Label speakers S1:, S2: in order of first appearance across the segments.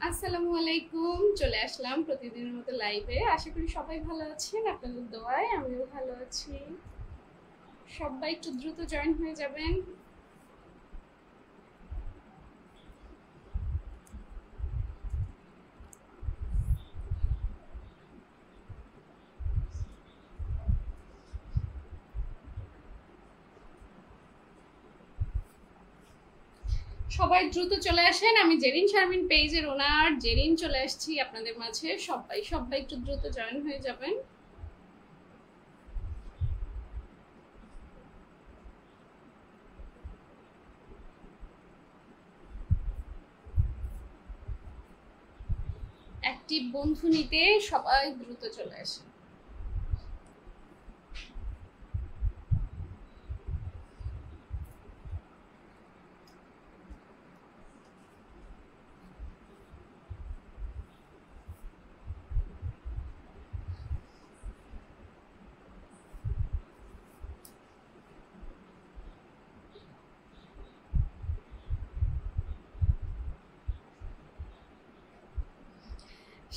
S1: আসসালামু আলাইকুম। চলে আসলাম প্রতিদিনের মতো লাইভে। আশা করি সবাই ভালো আছেন, আপনাদের দোয়ায় আমিও ভালো আছি। সবাই একটু দ্রুত জয়েন হয়ে যাবেন। সবাই দ্রুত চলে আসেন। আমি জেরিন শারমিন পেজের ওনার জেরিন চলে আসছি আপনাদের মাঝে। সবাই সবাই একটু দ্রুত জয়েন হয়ে যাবেন। অ্যাক্টিভ বন্ধু নিতে সবাই দ্রুত চলে আসেন।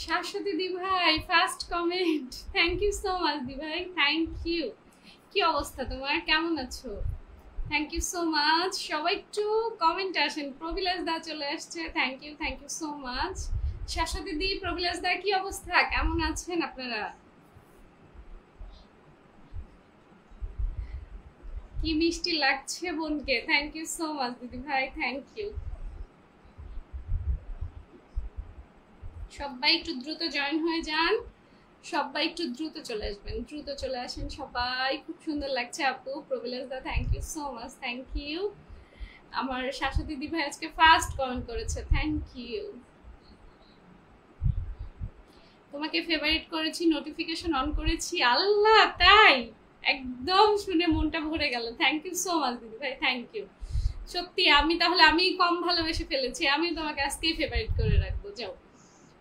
S1: শাশ্বতী দি ভাই first comment, thank you so much di ভাই, থ্যাংক ইউ। কি অবস্থা তোমার, কেমন আছো? Thank you so much. সবাই একটু কমেন্টে আসেন। প্রবিলাস দা চলে আসছে, thank you so much. Shashwati di, Probilas da, কি অবস্থা, কেমন আছেন আপনারা? কি মিষ্টি লাগছে বোনকে, থ্যাংক ইউ সো মাচ দিদি ভাই, থ্যাংক ইউ। সবাই একটু দ্রুত জয়েন হয়ে যান। সবাই একটু দ্রুত চলে আসবেন, দ্রুত চলে আসেন সবাই। খুব সুন্দর লাগছে আপু। Probilas da, thank you so much, thank you. আমার শাশ্বতী দি ভাই আজকে ফার্স্ট কমেন্ট করেছে, থ্যাংক ইউ। তোমাকে ফেভারিট করেছি, নোটিফিকেশন অন করেছি। আল্লাহ, তাই? একদম শুনে মনটা ভরে গেল। থ্যাংক ইউ সো মাচ দিদি ভাই, থ্যাংক ইউ। সত্যি আমি কম ভালোবেসে ফেলেছি। আমি তোমাকে আজকেই ফেভারিট করে রাখবো। যাও।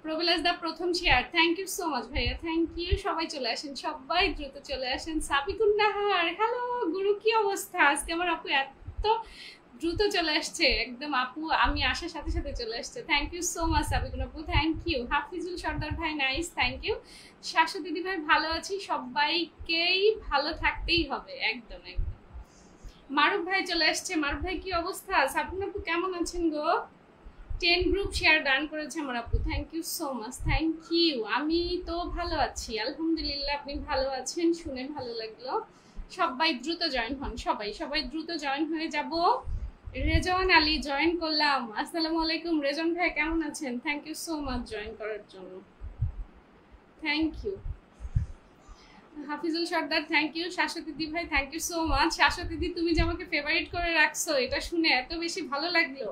S1: প্রবিলাস দা প্রথম share, thank you so much ভাইয়া, থ্যাংক ইউ। সবাই চলে আসেন, সবাই দ্রুত চলে আসেন। সাবিকুন নাহার, হ্যালো গুরু, কি অবস্থা? আজকে আমার আপু এত দ্রুত চলে আসছে, একদম আপু আমি আসার সাথে সাথে চলে আসছে। Thank you so much Sabikun আপু, থ্যাংক ইউ। হাফিজুল সর্দার ভাই, নাইস, থ্যাংক ইউ। শাশু দিদি ভাই, ভালো আছি। সবাইকেই ভালো থাকতেই হবে, একদম একদম। মারুফ ভাই চলে আসছে। মারুফ ভাই, কি অবস্থা? সাবিকুন আপু কেমন আছেন গো? 10 গ্রুপ শেয়ার ডান করেছে আমার আপু, thank you so much, thank you. আমি তো ভালো আছি আলহামদুলিল্লাহ। আপনি ভালো আছেন শুনে ভালো লাগলো। সবাই দ্রুত জয়েন হন, সবাই সবাই দ্রুত জয়েন হয়ে যাব। রেজন আলী জয়েন করলাম। আসসালামু আলাইকুম রেজন ভাই, কেমন আছেন? Thank you so much join করার জন্য, thank you. Hafizul Sardar, thank you. Shashwati di ভাই, thank you so much. Shashwati di, তুমি যে আমাকে ফেভারিট করে রাখছো, এটা শুনে এত বেশি ভালো লাগলো।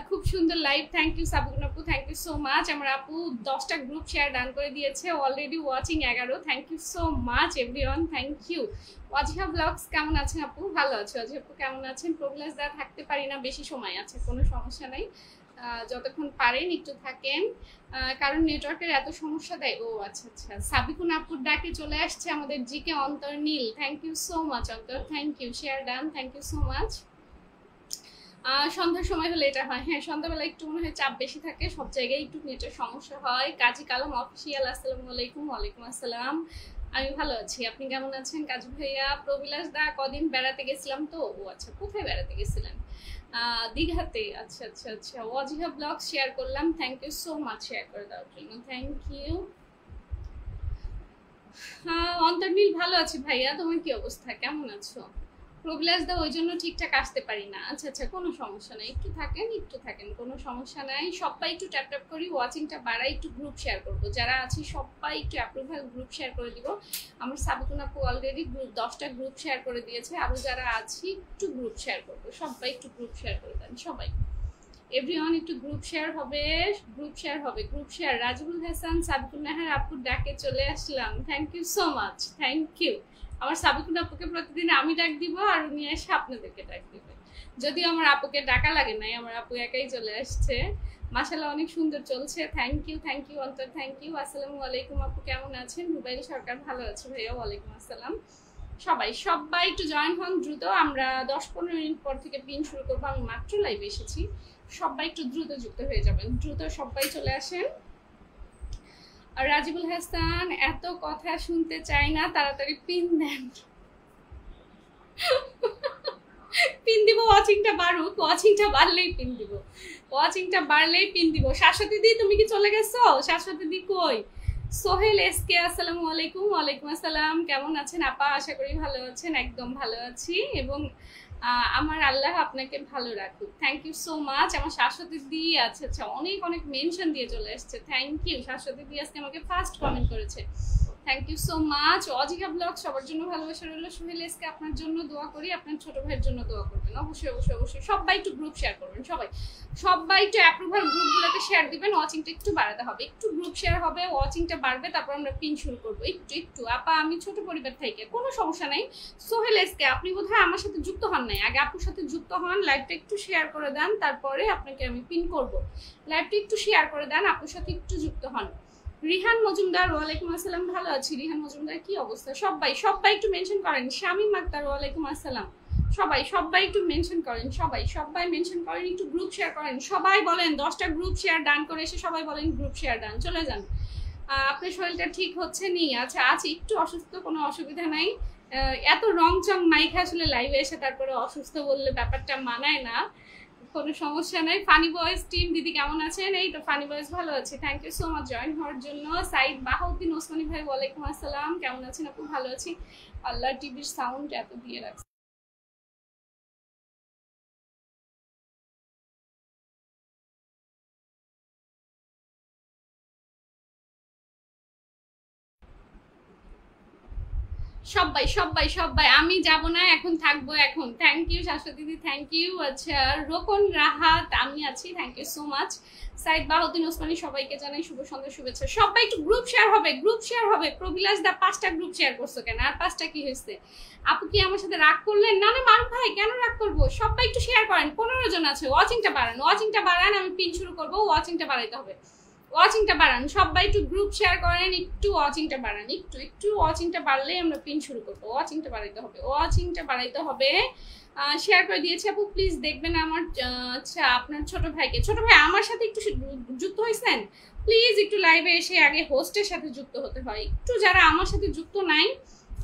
S1: খুব সুন্দর লাইভ, থ্যাংক ইউ সাবগুন আপু, থ্যাংক ইউ সো মাচ। আমার আপু 10টা গ্রুপ শেয়ার ডান করে দিয়েছে, already watching 11। Thank you so much everyone, thank you. Wajiha blogs, কেমন আছেন আপু? ভালো আছো। ওয়াজিহা আপু কেমন আছেন? প্রবিলাস দা, থাকতে পারি না, বেশি সময় আছে, কোনো সমস্যা নাই, যতক্ষণ পারেন একটু থাকেন, কারণ নেটওয়ার্কের এত সমস্যা দেয়। ও আচ্ছা আচ্ছা। সাবিকুন আপুর ডাকে চলে আসছে আমাদের জিকে Antarnil, thank you so much Antar, thank you. Share done, thank you so much. সন্ধ্যার সময় হলে এটা হয়। হ্যাঁ, সন্ধ্যাবেলা একটু মনে হয় চাপ বেশি থাকে, সব জায়গায় একটু নেটের সমস্যা হয়। কাজী কালাম অফিসিয়াল, আসসালামু আলাইকুম। ওয়ালাইকুম আসসালাম। আমি ভালো আছি, আপনি কেমন আছেন? কাজী ভাইয়া। প্রবিলাস দা, কদিন বেড়াতে গেছিলাম তো। ও আচ্ছা, কোথায় বেড়াতে গেছিলেন? দীঘাতে, আচ্ছা আচ্ছা আচ্ছা। ওয়াজিহা ব্লগ শেয়ার করলাম, thank you so much share করে দেওয়ার জন্য, থ্যাংক ইউ। অন্তর্নীল, ভালো আছি ভাইয়া, তোমার কি অবস্থা, কেমন আছো? প্রবিলাস দা, ওই জন্য ঠিকঠাক আসতে পারি না। আচ্ছা আচ্ছা, কোনো সমস্যা নাই, একটু থাকেন একটু থাকেন, কোনো সমস্যা নাই। সবাই একটু ট্যাপ ট্যাপ করি, ওয়াচিংটা বাড়াই, একটু গ্রুপ শেয়ার করবো। যারা আছি সবাই একটু অ্যাপ্রুভাল গ্রুপ শেয়ার করে দিব। আমার সাবুকুন আপু অলরেডি 10টা গ্রুপ শেয়ার করে দিয়েছে, আরও যারা আছি একটু গ্রুপ শেয়ার করবো। সবাই একটু গ্রুপ শেয়ার করে দেন সবাই, এভরিওয়ান একটু গ্রুপ শেয়ার হবে, গ্রুপ শেয়ার হবে, গ্রুপ শেয়ার। রাজবুল হাসান, সাবিকুন নাহার আপুর ডাকে চলে আসলাম, thank you so much, thank you. আমার সাবিকুন আপুকে প্রতিদিন আমি ডাক দিব, আর উনি এসে আপনাদেরকে ডাক দিবে। যদিও আমার আপুকে ডাকা লাগে নাই, আমার আপু একাই চলে আসছে। মাশাআল্লাহ, অনেক সুন্দর চলছে, থ্যাংক ইউ অন্তর, থ্যাংক ইউ। আসসালামু আলাইকুম আপু, কেমন আছেন? রুবাইল সরকার, ভালো আছে ভাইয়া, ওয়ালাইকুম আসসালাম। সবাই সবাই একটু জয়েন হন দ্রুত। আমরা 10-15 মিনিট পর থেকে পিন শুরু করবো। আমি মাত্র লাইভে এসেছি, সবাই একটু দ্রুত যুক্ত হয়ে যাবেন, দ্রুত সবাই চলে আসেন। আর রাজিবুল হাসান, এত কথা শুনতে চাই না, তাড়াতাড়ি পিন দেন। পিন দিব, ওয়াচিংটা বাড়ুক, ওয়াচিংটা বাড়লেই পিন দিব, ওয়াচিংটা বাড়লেই পিন দিব। শাশ্বতী দি তুমি কি চলে গেছো? শাশ্বতী দি কই? সোহেল এসকে, আসসালামু আলাইকুম। ওয়ালাইকুম আসসালাম, কেমন আছেন আপা? আশা করি ভালো আছেন। একদম ভালো আছি, এবং আমার আল্লাহ আপনাকে ভালো রাখুক। Thank you so much. আমার শাশ্বতী দি আচ্ছা আচ্ছা অনেক অনেক মেনশন দিয়ে চলে আসছে, থ্যাংক ইউ। শাশ্বতী দি আজকে আমাকে ফার্স্ট কমেন্ট করেছে, থ্যাংক ইউ সো মাচ। অজিকা ব্লগ সবার জন্য ভালোবাসা রইল। সোহেল এসকে আপনার জন্য দোয়া করি, আপনার ছোট ভাইয়ের জন্য দোয়া করবেন অবশ্যই অবশ্যই অবশ্যই। সবাই একটু গ্রুপ শেয়ার করবেন, সবাই সবাই একটু অ্যাপ্রুভাল গ্রুপগুলোতে শেয়ার দিবেন। ওয়াচিংটা একটু বাড়াতে হবে, একটু গ্রুপ শেয়ার হবে, ওয়াচিংটা বাড়বে, তারপর আমরা পিন শুরু করবো। একটু একটু আপা, আমি ছোট পরিবার থেকে, কোনো সমস্যা নাই। সোহেল এসকে, আপনি বোধহয় আমার সাথে যুক্ত হন নাই, আগে আপুর সাথে যুক্ত হন, লাইভটা একটু শেয়ার করে দেন, তারপরে আপনাকে আমি পিন করব। লাইভটা একটু শেয়ার করে দেন, আপুর সাথে একটু যুক্ত হন। রিহান মজুমদার, ওয়ালাইকুম আসসালাম, ভালো আছি। রিহান মজুমদার, কি অবস্থা? সবাই সবাই একটু মেনশন করেন। শামীম আক্তার, ওয়ালাইকুম আসসালাম। সবাই সবাই একটু মেনশন করেন, সবাই সবাই মেনশন করেন, একটু গ্রুপ শেয়ার করেন। সবাই বলেন 10টা গ্রুপ শেয়ার ডান করে এসে সবাই বলেন গ্রুপ শেয়ার ডান। চলে যান। আপনার শরীরটা ঠিক হচ্ছে নি? আচ্ছা আছি, একটু অসুস্থ, কোনো অসুবিধা নাই। এত রং চং মাইকে আসলে লাইভে এসে তারপরে অসুস্থ বললে ব্যাপারটা মানায় না, কোনো সমস্যা নাই। ফানি বয়েস টিম দিদি কেমন আছেন? এই তো ফানি বয়েস ভালো আছে, thank you so much join হওয়ার জন্য। সাইদ বাহাউদ্দিন ওসমানী ভাই, ওয়ালাইকুম আসসালাম, কেমন আছেন আপু? ভালো আছি, আল্লাহ। টিভির সাউন্ড এত দিয়ে রাখছে। সবাই সবাই সবাই, আমি যাব না, এখন থাকবো এখন। থ্যাংক ইউ শাশ্বতী দিদি, থ্যাংক ইউ। আচ্ছা রোকন রাহাত, আমি আছি, thank you so much. Saeed Bahauddin Osmani, সবাইকে জানাই শুভ সন্ধ্যা শুভেচ্ছা। সবাই একটু গ্রুপ শেয়ার হবে, গ্রুপ শেয়ার হবে। প্রবিলাস দা 5টা গ্রুপ শেয়ার করছো কেন? আর 5টা কি হয়েছে? আপু কি আমার সাথে রাগ করলেন? না না মারুফ ভাই, কেন রাগ করবো? সবাই একটু শেয়ার করেন, 15 জন আছে। ওয়াচিংটা বাড়ান, ওয়াচিংটা বাড়ান, আমি পিন শুরু করবো। ওয়াচিংটা বাড়াইতে হবে, ওয়াচিংটা বাড়ান, সবাই একটু গ্রুপ শেয়ার করেন, একটু ওয়াচিংটা বাড়ান, একটু একটু ওয়াচিংটা বাড়লেই আমরা পিন শুরু করবো। ওয়াচিংটা বাড়াইতে হবে, ওয়াচিংটা বাড়াইতে হবে। শেয়ার করে দিয়েছি আপু, প্লিজ দেখবেন আমার। আচ্ছা আপনার ছোট ভাইকে, ছোট ভাই আমার সাথে একটু যুক্ত হয়েছেন, প্লিজ একটু লাইভে এসে আগে হোস্টের সাথে যুক্ত হতে হয়। একটু যারা আমার সাথে যুক্ত নাই,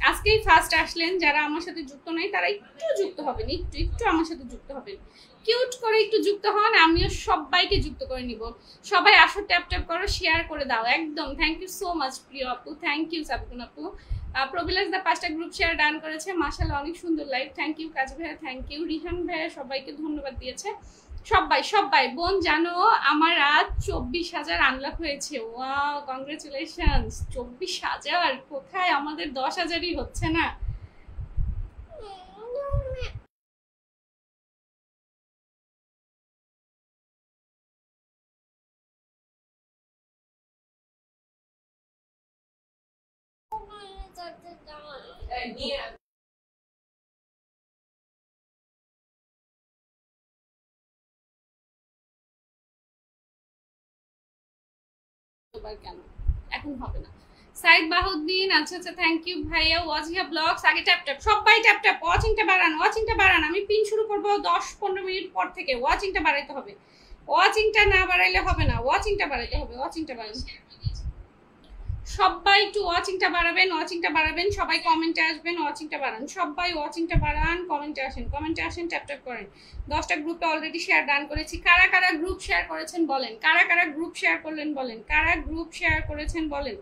S1: আজকেই ফার্স্ট আসলেন, যারা আমার সাথে যুক্ত নাই তারা একটু যুক্ত হবেন, একটু একটু আমার সাথে যুক্ত হবেন, কিউট করে একটু যুক্ত হন। আমিও সবাইকে যুক্ত করে নিব। সবাই আসো, ট্যাপ ট্যাপ করো, শেয়ার করে দাও একদম। থ্যাংক ইউ সো মাচ প্রিয় আপু, থ্যাংক ইউ সাবিকুন আপু। প্রবিলাস দা 5টা গ্রুপ শেয়ার ডান করেছে, মাশাআল্লাহ অনেক সুন্দর লাইভ, থ্যাংক ইউ। কাজ ভাইয়া থ্যাংক ইউ। রিহান ভাইয়া সবাইকে ধন্যবাদ দিয়েছে। সবাই সবাই বোন জানো আমার আজ 24,000 আনলক হয়েছে। Wow, congratulations. 24,000 কোথায়? আমাদের 10,000ই হচ্ছে না। কেন এখন হবে না? সাইদ বাহুদ্দিন, আচ্ছা আচ্ছা থ্যাংক ইউ ভাইয়া। ওয়াজিয়া ব্লগস, আগে ট্যাপ ট্যাপ, সবাই ট্যাপ ট্যাপ, ওয়াচিংটা বাড়ান, ওয়াচিংটা বাড়ান। আমি পিন শুরু করবো 10-15 মিনিট পর থেকে। ওয়াচিংটা বাড়াইতে হবে, ওয়াচিংটা না বাড়াইলে হবে না, ওয়াচিংটা বাড়াইতে হবে, ওয়াচিংটা বাড়ান। সবাই একটু ওয়াচিংটা বাড়াবেন, ওয়াচিংটা বাড়াবেন, সবাই কমেন্টে আসবেন, ওয়াচিংটা বাড়ান, সবাই ওয়াচিংটা বাড়ান, কমেন্টে আসেন, কমেন্টে আসেন, ট্যাপ ট্যাপ করেন। 10টা গ্রুপে অলরেডি শেয়ার ডান করেছি। কারা কারা গ্রুপ শেয়ার করেছেন বলেন, কারা কারা গ্রুপ শেয়ার করলেন বলেন, কারা গ্রুপ শেয়ার করেছেন বলেন।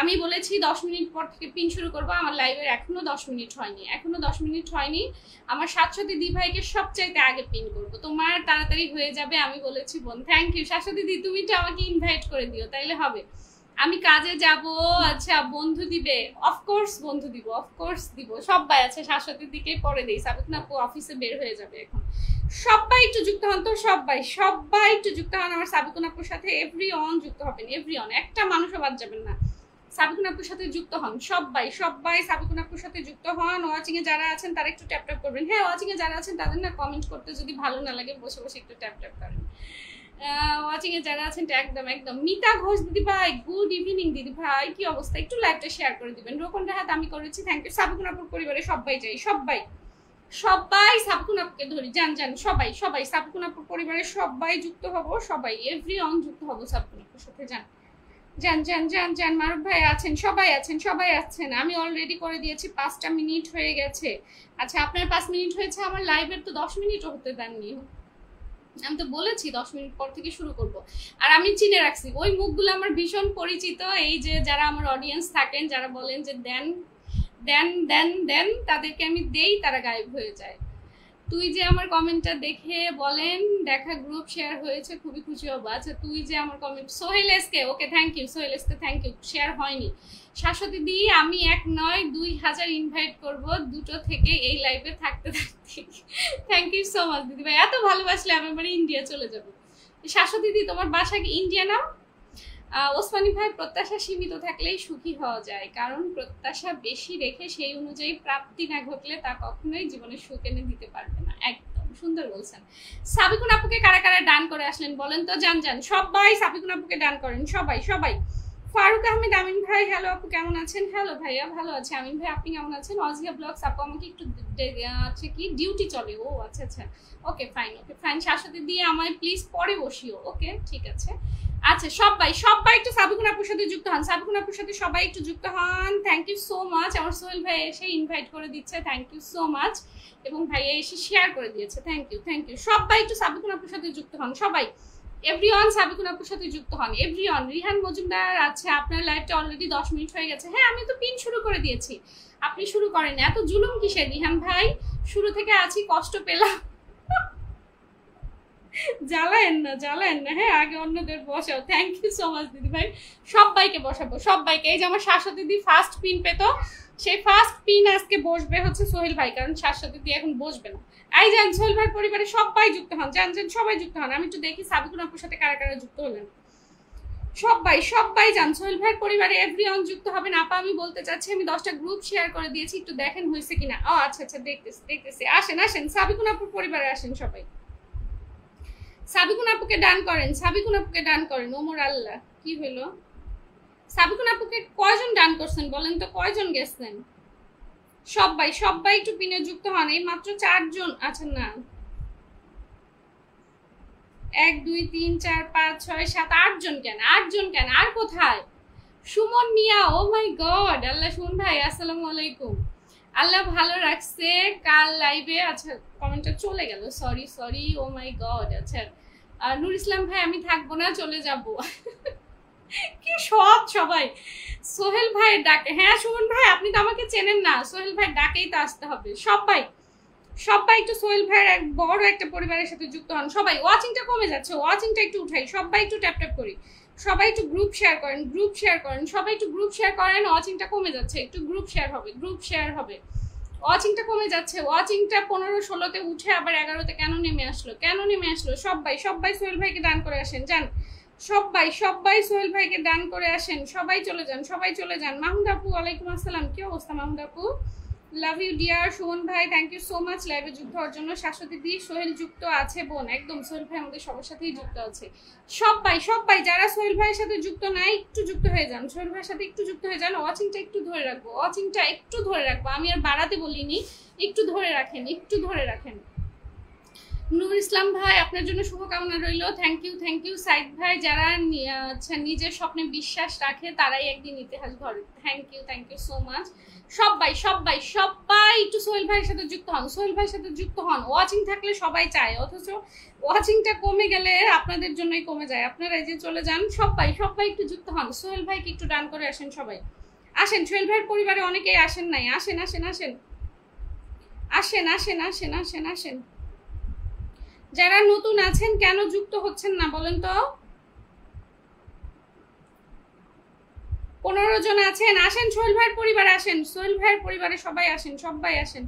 S1: আমি বলেছি 10 মিনিট পর থেকে পিন শুরু করবো। আমার লাইভের এখনো 10 মিনিট হয়নি, এখনো 10 মিনিট হয়নি। আমার শাশ্বতী দি ভাইকে সবচাইতে আগে পিন করবো, তোমার তাড়াতাড়ি হয়ে যাবে আমি বলেছি বোন। থ্যাংক ইউ শাশ্বতী দি, তুমি তো আমাকে ইনভাইট করে দিও, তাইলে হবে। আমি কাজে যাব, আচ্ছা বন্ধু দিবে? অফকোর্স বন্ধু দিব, অফকোর্স দিব। সবাই আছে, শাশ্বতীর দিকে পরে দিই। সাবিক না আপু অফিসে বের হয়ে যাবে এখন। সবাই একটু যুক্ত হন তো, সবাই সবাই একটু যুক্ত হন আমার সাবিকুন আপুর সাথে। এভরি অন যুক্ত হবেন, এভরি অন, একটা মানুষও বাদ যাবেন না। সাবিকুন আপুর সাথে যুক্ত হন সবাই, সবাই সাবিকুন আপুর সাথে যুক্ত হন। ওয়াচিং এ যারা আছেন তারা একটু ট্যাপ ট্যাপ করবেন। হ্যাঁ ওয়াচিং এ যারা আছেন তাদের না কমেন্ট করতে যদি ভালো না লাগে, বসে বসে একটু ট্যাপ ট্যাপ করেন। ওয়াচিং এ যারা আছেন একদম একদম। মিতা ঘোষ দিদি ভাই, গুড ইভিনিং দিদি ভাই, কি অবস্থা? একটু লাইভটা শেয়ার করে দিবেন। রোকন রাহাত, আমি করেছি, থ্যাংক ইউ। সাবিকুন আপুর পরিবারে সবাই যাই, সবাই সবাই সাবকুন আপুকে ধরি, যান যান সবাই সবাই সাবকুন আপুর পরিবারের সবাই যুক্ত হব, সবাই এভরিওয়ান যুক্ত হব সাবকুন আপুর সাথে। যান যান যান যান যান, মারুফ ভাই আছেন, সবাই আছেন, সবাই আছেন। আমি অলরেডি করে দিয়েছি, 5টা মিনিট হয়ে গেছে। আচ্ছা আপনার 5 মিনিট হয়েছে, আমার লাইভের তো 10 মিনিটও হতে দেননি। আমি তো বলেছি 10 মিনিট পর থেকে শুরু করব। আর আমি চিনে রাখছি ওই মুখগুলো আমার ভীষণ পরিচিত, এই যে যারা আমার অডিয়েন্স থাকেন, যারা বলেন যে দেন দেন দেন দেন, তাদেরকে আমি দেই, তারা গায়েব হয়ে যায়। তুই যে আমার কমেন্টটা দেখে বলেন দেখা গ্রুপ শেয়ার হয়েছে, খুবই খুশি হবো। আচ্ছা তুই যে আমার comment, Sohel SK, okay thank you, Sohel SK thank you. Share হয়নি শাশ্বতী দি, আমি 1 নয় 2000 ইনভাইট করব দুটো থেকে এই লাইভে থাকতে থাকতে। থ্যাংক ইউ সো মাচ দিদি ভাই, এত ভালোবাসলে আমি এবার ইন্ডিয়া চলে যাব। শাশ্বতী দি তোমার বাসা কি ইন্ডিয়া না? ওসমানী ভাই, প্রত্যাশা সীমিত থাকলেই সুখী হওয়া যায়, কারণ প্রত্যাশা বেশি রেখে সেই অনুযায়ী প্রাপ্তি না ঘটলে তা কখনোই জীবনে সুখ এনে দিতে পারবে না। একদম সুন্দর বলছেন। সাবিকুন আপুকে কারা কারা ডান করে আসলেন বলেন তো, যান যান সবাই সাবিকুন আপুকে ডান করেন, সবাই সবাই। ফারুক আহমেদ, আমিন ভাই হ্যালো আপু কেমন আছেন? হ্যালো ভাইয়া, ভালো আছে। আমিন ভাই আপনি কেমন আছেন? অজিয়া ব্লগস আপু আমাকে একটু আছে কি ডিউটি চলে, ও আচ্ছা আচ্ছা, okay fine, okay fine. Shashwati দিয়ে আমায় প্লিজ পরে বসিও, ওকে ঠিক আছে। আচ্ছা সবাই সবাই একটু সাবিকুন আপুর সাথে যুক্ত হন, সাবিকুন আপুর সাথে সবাই একটু যুক্ত হন। Thank you so much. আমার সোহেল ভাই এসে ইনভাইট করে দিচ্ছে, থ্যাংক ইউ সো মাচ। এবং ভাইয়া এসে শেয়ার করে দিয়েছে, থ্যাংক ইউ থ্যাংক ইউ। সবাই একটু সাবিকুন আপুর সাথে যুক্ত হন, সবাই এভরিওয়ান সাবিকুন আপুর সাথে যুক্ত হন, এভরিওয়ান। রিহান মজুমদার, আচ্ছা আপনার লাইভটা অলরেডি 10 মিনিট হয়ে গেছে। হ্যাঁ আমি তো পিন শুরু করে দিয়েছি, আপনি শুরু করেন। এত জুলুম কিসের রিহান ভাই? শুরু থেকে আছি, কষ্ট পেলাম। জ্বালায়েন না জ্বালায়েন না, হ্যাঁ আগে অন্যদের বসাও। থ্যাংক ইউ সো মাচ দিদি ভাই, সবাইকে বসাবো সবাইকে। এই যে আমার শাশ্বতী দিদি ফার্স্ট পিন পেত, সেই ফার্স্ট পিন আজকে বসবে হচ্ছে সোহেল ভাই, কারণ শাশ্বতী দিদি এখন বসবে না। এই যান সোহেল ভাই পরিবারে সবাই যুক্ত হন, যান যান সবাই যুক্ত হন। আমি একটু দেখি সাবিকুন আপুর সাথে কারা কারা যুক্ত হলেন। সবাই সবাই যান সোহেল ভাইয়ের পরিবারে এভরিওয়ান যুক্ত হবেন। আপা আমি বলতে চাচ্ছি আমি 10টা গ্রুপ শেয়ার করে দিয়েছি, একটু দেখেন হয়েছে কিনা। ও আচ্ছা আচ্ছা, দেখতেছি দেখতেছি। আসেন আসেন সাবিকুন আপুর পরিবারে আসেন সবাই। সাবিকুন আপুকে ডান করেন, সাবিকুন আপুকে ডান করেন। ওমর আল্লাহ কি হইল? সাবিকুন আপুকে কয়জন ডান করছেন বলেন তো, কয়জন গেছেন? সবাই সবাই একটু পিনে যুক্ত হন, এই মাত্র 4 জন। আচ্ছা না, 1 2 3 4 5 6 7 8 জন কেন? 8 জন কেন? আর কোথায়? সুমন মিয়া, ও মাই গড। আল্লাহ, সুমন ভাই আসসালামু আলাইকুম। আল্লাহ ভালো রাখছে কাল লাইভে। আচ্ছা কমেন্টটা চলে গেল, সরি সরি, ও মাই গড। আচ্ছা নূর ইসলাম ভাই আমি থাকবো না, চলে যাব। কি সব সবাই সোহেল ভাই ডাকে। হ্যাঁ সুমন ভাই আপনি তো আমাকে চেনেন না, সোহেল ভাই ডাকেই তো আসতে হবে। সবাই সবাই একটু সোহেল ভাইয়ের এক বড় একটা পরিবারের সাথে যুক্ত হন। সবাই, ওয়াচিংটা কমে যাচ্ছে, ওয়াচিংটা একটু উঠাই। সবাই একটু ট্যাপ ট্যাপ করি, সবাই একটু গ্রুপ শেয়ার করেন, গ্রুপ শেয়ার করেন, সবাই একটু গ্রুপ শেয়ার করেন। ওয়াচিংটা কমে যাচ্ছে, একটু গ্রুপ শেয়ার হবে, গ্রুপ শেয়ার হবে। ওয়াচিংটা কমে যাচ্ছে, ওয়াচিংটা 15 16তে উঠে আবার 11তে কেন নেমে আসলো, কেন নেমে আসলো? সবাই সবাই সোহেল ভাইকে ডান করে আসেন, যান সবাই সবাই সোহেল ভাইকে ডান করে আসেন। সবাই চলে যান, সবাই চলে যান। মাহমুদ আপু ওয়ালাইকুম আসসালাম, কি অবস্থা মাহমুদ আপু? Love you dear. সুমন ভাই থ্যাংক ইউ সো মাচ লাইভে যুক্ত হওয়ার জন্য। শাশ্বতী দি, সোহেল যুক্ত আছে বোন, একদম সোহেল ভাই আমাদের সবার সাথেই যুক্ত আছে। সবাই সবাই যারা সোহেল ভাইয়ের সাথে যুক্ত নাই একটু যুক্ত হয়ে যান, সোহেল ভাইয়ের সাথে একটু যুক্ত হয়ে যান। ওয়াচিংটা একটু ধরে রাখবো, ওয়াচিংটা একটু ধরে রাখবো, আমি আর বাড়াতে বলিনি, একটু ধরে রাখেন, একটু ধরে রাখেন। নূর ইসলাম ভাই আপনার জন্য শুভকামনা রইল, thank you thank you. Saeed ভাই, যারা আচ্ছা নিজের স্বপ্নে বিশ্বাস রাখে তারাই একদিন ইতিহাস গড়ে, থ্যাংক ইউ সো মাচ। সবাই সবাই সবাই একটু সোহেল ভাইয়ের সাথে যুক্ত হন, সোহেল ভাইয়ের সাথে যুক্ত হন। ওয়াচিং থাকলে সবাই চায়, অথচ ওয়াচিংটা কমে গেলে আপনাদের জন্যই কমে যায়, আপনারা এই যে চলে যান। সবাই সবাই একটু যুক্ত হন, সোহেল ভাইকে একটু ডান করে আসেন সবাই। আসেন সোহেল ভাইয়ের পরিবারে অনেকেই আসেন নাই, আসেন আসেন আসেন আসেন আসেন আসেন আসেন আসেন। যারা নতুন আছেন কেন যুক্ত হচ্ছেন না বলেন তো? 15 জন আছেন, আসেন সোহেল ভাইয়ের পরিবারে আসেন, সোহেল ভাইয়ের পরিবারে সবাই আসেন, সবাই আসেন।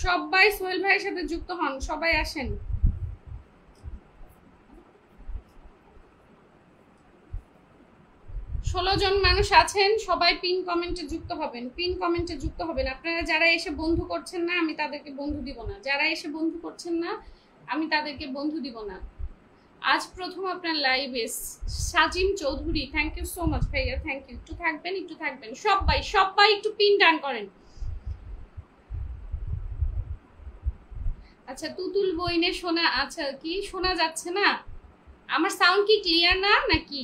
S1: সবাই সোহেল ভাইয়ের সাথে যুক্ত হন, সবাই আসেন। 16 জন মানুষ আছেন, সবাই পিন কমেন্টে যুক্ত হবেন, পিন কমেন্টে যুক্ত হবেন। আপনারা যারা এসে বন্ধু করছেন না আমি তাদেরকে বন্ধু দিব না, যারা এসে বন্ধু করছেন না আমি তাদেরকে বন্ধু দিব না। আজ প্রথম আপনার লাইভে। Sajim Chowdhury, thank you so much ভাইয়া, থ্যাংক ইউ। একটু থাকবেন সবাই সবাই একটু পিন ডান করেন। আচ্ছা তুতুল বইনে শোনা, আচ্ছা কি শোনা যাচ্ছে না? আমার সাউন্ড কি ক্লিয়ার না নাকি?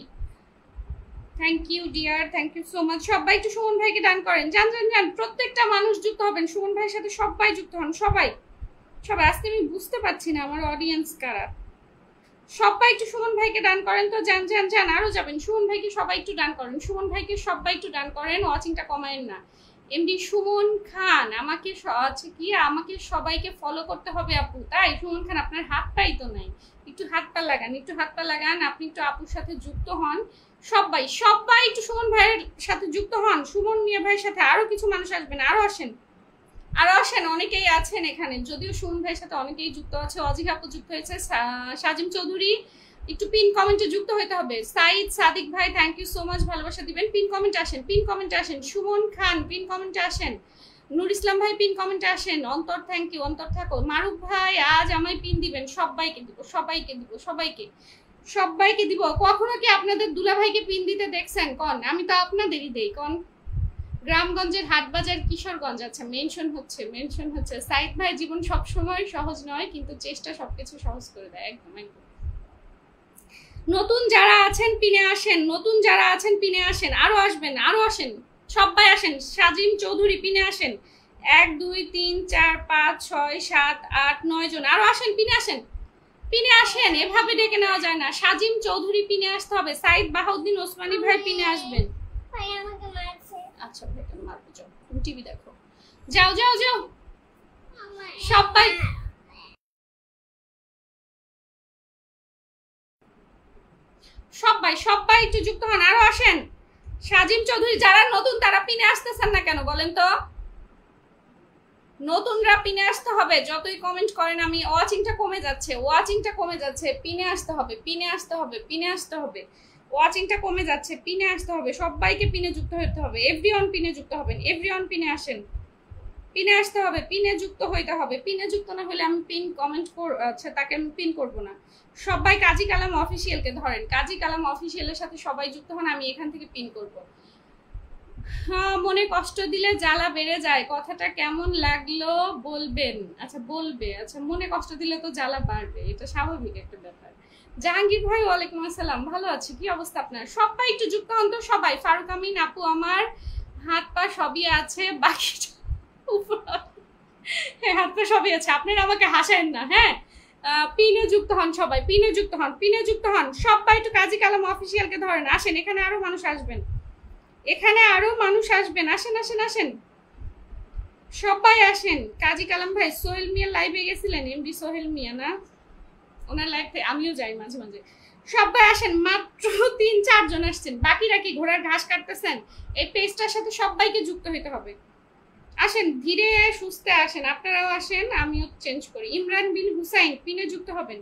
S1: Thank you dear, thank you so much. সবাই একটু সুমন ভাইকে ডান করেন। যান প্রত্যেকটা মানুষ যুক্ত হবেন সুমন ভাইয়ের সাথে, সবাই যুক্ত হন, সবাই। আজকে আমি বুঝতে পারছি না আমার অডিয়েন্স কারা। সবাই একটু সুমন ভাইকে ডান করেন তো। যান আরো যাবেন। সুমন ভাইকে সবাই একটু ডান করেন, সুমন ভাইকে সবাই একটু ডান করেন। ওয়াচিংটা কমায়েন না। এমডি সুমন খান, আমাকে আমাকে সবাইকে ফলো করতে হবে আপু। তাই সুমন খান আপনার হাত পাই তো নাই, একটু হাত পা লাগান, আপনি একটু আপুর সাথে যুক্ত হন। সবাই একটু সুমন ভাইয়ের সাথে যুক্ত হন, সুমন মিয়া ভাইয়ের সাথে। আরো কিছু মানুষ আসবেন, আরো আসেন, অনেকেই আছেন এখানে, যদিও সুমন ভাইয়ের সাথে অনেকেই যুক্ত আছে। অজিহ আপু যুক্ত হয়েছে, সাজিম চৌধুরী একটু পিন কমেন্টে যুক্ত হতে হবে। সাইদ সাদিক ভাই, থ্যাংক ইউ সো মাচ, ভালোবাসা দিবেন। পিন কমেন্টে আসেন। সুমন খান পিন কমেন্টে আসেন। নূর ইসলাম ভাই পিন কমেন্টে আসেন। অন্তর, থ্যাংক ইউ, অন্তর থাকো। মারুফ ভাই আজ আমায় পিন দিবেন। সবাইকে দিব। কখনো কি আপনাদের দুলা ভাইকে পিন দিতে দেখছেন? কন, আমি তো আপনাদেরই দেই। কন, গ্রামগঞ্জের হাটবাজার কিশোরগঞ্জ। আচ্ছা মেনশন হচ্ছে। সাইদ ভাই, জীবন সবসময় সহজ নয়, কিন্তু চেষ্টা সবকিছু সহজ করে দেয়। একদম। নতুন যারা আছেন পিনে আসেন, আরো আসেন, সবাই আসেন। সাজিম চৌধুরী পিনে আসেন। 1 2 3 4 5 6 7 8 9 জন। আরো আসেন, পিনে আসেন। এভাবে ডেকে নেওয়া যায় না। সাজিম চৌধুরী পিনে আসতে হবে। সাইদ বাহাউদ্দিন ওসমানী ভাই পিনে আসবেন। আচ্ছা ভাইকে মারবো, যাও তুমি টিভি দেখো। যাও সবাই একটু যুক্ত হন, আরো আসেন। সাজিম চৌধুরী, যারা নতুন তারা পিনে আসতেছেন না কেন বলেন তো? নতুনরা পিনে আসতে হবে। যতই কমেন্ট করেন, আমি ওয়াচিংটা কমে যাচ্ছে। পিনে আসতে হবে। ওয়াচিংটা কমে যাচ্ছে, পিনে আসতে হবে। সবাইকে পিনে যুক্ত হতে হবে। এভরিওয়ান পিনে যুক্ত হবেন। এভরিওয়ান পিনে আসেন। পিনে আসতে হবে, পিনে যুক্ত হইতে হবে। পিনে যুক্ত না হলে আমি পিন কমেন্ট আচ্ছা তাকে আমি পিন করব না। সবাই কাজী কালাম অফিসিয়ালকে ধরেন। কাজী কালাম অফিসিয়ালের সাথে সবাই যুক্ত হন, আমি এখান থেকে পিন করব। হ্যাঁ, মনে কষ্ট দিলে জ্বালা বেড়ে যায়, কথাটা কেমন লাগলো বলবেন? আচ্ছা বলবে। আচ্ছা, মনে কষ্ট দিলে তো জ্বালা বাড়বে, এটা স্বাভাবিক একটা ব্যাপার। জাহাঙ্গীর ভাই, ওয়ালাইকুম আসসালাম, ভালো আছি। কি অবস্থা আপনার? সবাই একটু যুক্ত হন তো সবাই। ফারুক আমিন আপু, আমার হাত পা সবই আছে, বাকি হ্যাঁ হাত পা সবই আছে, আপনারা আমাকে হাসায়েন না। হ্যাঁ, পিনে যুক্ত হন সবাই, পিনে যুক্ত হন সবাই। একটু কাজী কালাম অফিসিয়ালকে ধরেন। আসেন, এখানে আরো মানুষ আসবেন। আসেন সবাই আসেন। কাজী কালাম ভাই, সোহেল মিয়া লাইভে গেছিলেন, এমডি সোহেল মিয়া না? ওনার লাইভে আমিও যাই মাঝে মাঝে। সবাই আসেন, মাত্র 3-4 জন আসছেন, বাকিরা কি ঘোড়ার ঘাস কাটতেছেন? এই পেজটার সাথে সবাইকে যুক্ত হতে হবে। আসেন, ধীরে সুস্থে আসেন, আপনারাও আসেন, আমিও চেঞ্জ করি। ইমরান বিন হুসাইন পিনে যুক্ত হবেন।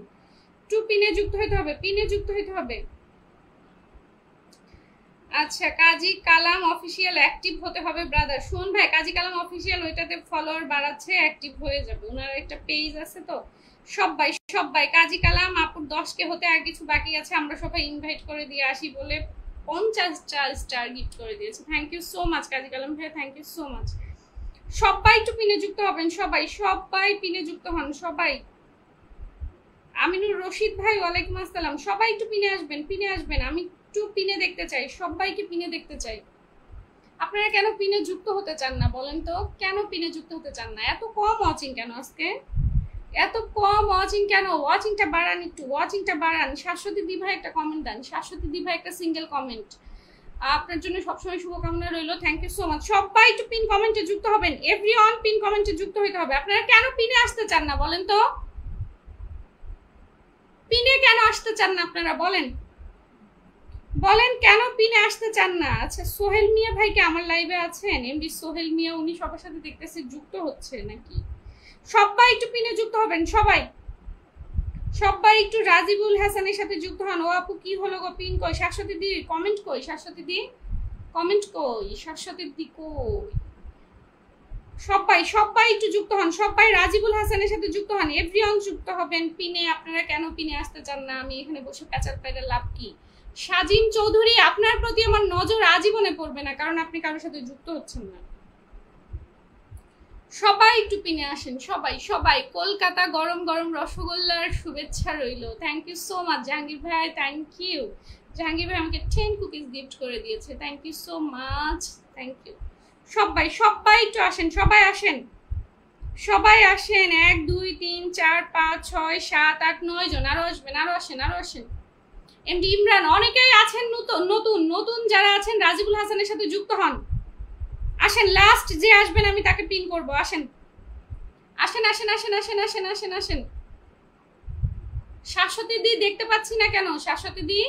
S1: পিনে যুক্ত হতে হবে। আচ্ছা, কাজী কালাম অফিসিয়াল অ্যাক্টিভ হতে হবে ব্রাদার। শুন ভাই, কাজী কালাম অফিসিয়াল ওইটাতে ফলোয়ার বাড়াচ্ছে, অ্যাক্টিভ হয়ে যাবে। ওনার একটা পেজ আছে তো। সবাই কাজী কালাম আপুর 10কে হতে আর কিছু বাকি আছে। আমরা সবাই ইনভাইট করে দিয়ে আসি বলে 50টা স্টার গিফট করে দিয়েছে। থ্যাংক ইউ সো মাচ কাজী কালাম ভাই, থ্যাংক ইউ সো মাচ। সবাই একটু পিনে যুক্ত হবেন, সবাই পিনে যুক্ত হন সবাই। আমিনুর রশিদ ভাই, ওয়ালাইকুম আসসালাম। সবাই একটু পিনে আসবেন। আমি একটু পিনে দেখতে চাই, সবাইকে পিনে দেখতে চাই। আপনারা কেন পিনে যুক্ত হতে চান না বলেন তো? কেন পিনে যুক্ত হতে চান না? এত কম ওয়াচিং কেন আজকে? ওয়াচিংটা বাড়ান, একটু ওয়াচিংটা বাড়ান। শাশ্বতী দি ভাই একটা কমেন্ট দেন, শাশ্বতী দি ভাই একটা সিঙ্গেল কমেন্ট। আপনার জন্য সবসময় শুভকামনা রইল। Thank you so much. সবাই একটু পিন কমেন্টে যুক্ত হবেন। এভরিওয়ান পিন কমেন্টে যুক্ত হতে হবে। আপনারা কেন পিনে আসতে চান না বলেন তো? পিনে কেন আসতে চান না আপনারা বলেন কেন পিনে আসতে চান না? আচ্ছা, সোহেল মিয়া ভাই কি আমার লাইভে আছেন? এমডি সোহেল মিয়া, উনি সবার সাথে দেখতেছি যুক্ত হচ্ছে নাকি? সবাই একটু পিনে যুক্ত হবেন, সবাই একটু রাজিবুল হাসানের সাথে যুক্ত হন। ও আপু কি হলো গো, পিন কই? শাশ্বতী দি কমেন্ট কই? শাশ্বতী দি কমেন্ট কই? সবাই সবাই একটু যুক্ত হন, সবাই রাজিবুল হাসানের সাথে যুক্ত হন, এভরিওয়ান যুক্ত হবেন। পিনে আপনারা কেন পিনে আসতে চান না? আমি এখানে বসে প্যাচার পেরে লাভ কি? সাজিম চৌধুরী, আপনার প্রতি আমার নজর আজীবনে পড়বে না, কারণ আপনি কারোর সাথে যুক্ত হচ্ছেন না। সবাই একটু পিনে আসেন, সবাই সবাই। কলকাতা গরম গরম রসগোল্লার শুভেচ্ছা রইল। Thank you so much Jahangir ভাই, থ্যাংক ইউ। জাহাঙ্গীর ভাই আমাকে 10 কুকিজ গিফট করে দিয়েছে, thank you so much, thank you. সবাই সবাই একটু আসেন, সবাই আসেন, সবাই আসেন। 1 2 3 4 5 6 7 8 9 জন, আরো আসবেন, আরো আসেন, আরো আসেন। এমডি ইমরান, অনেকেই আছেন নতুন নতুন নতুন যারা আছেন রাজিবুল হাসানের সাথে যুক্ত হন। আসেন, লাস্ট যে আসবেন আমি তাকে পিন করব। আসেন আসেন আসেন আসেন আসেন আসেন আসেন আসেন। শাশ্বতী দি দেখতে পাচ্ছি না কেন? শাশ্বতী দি,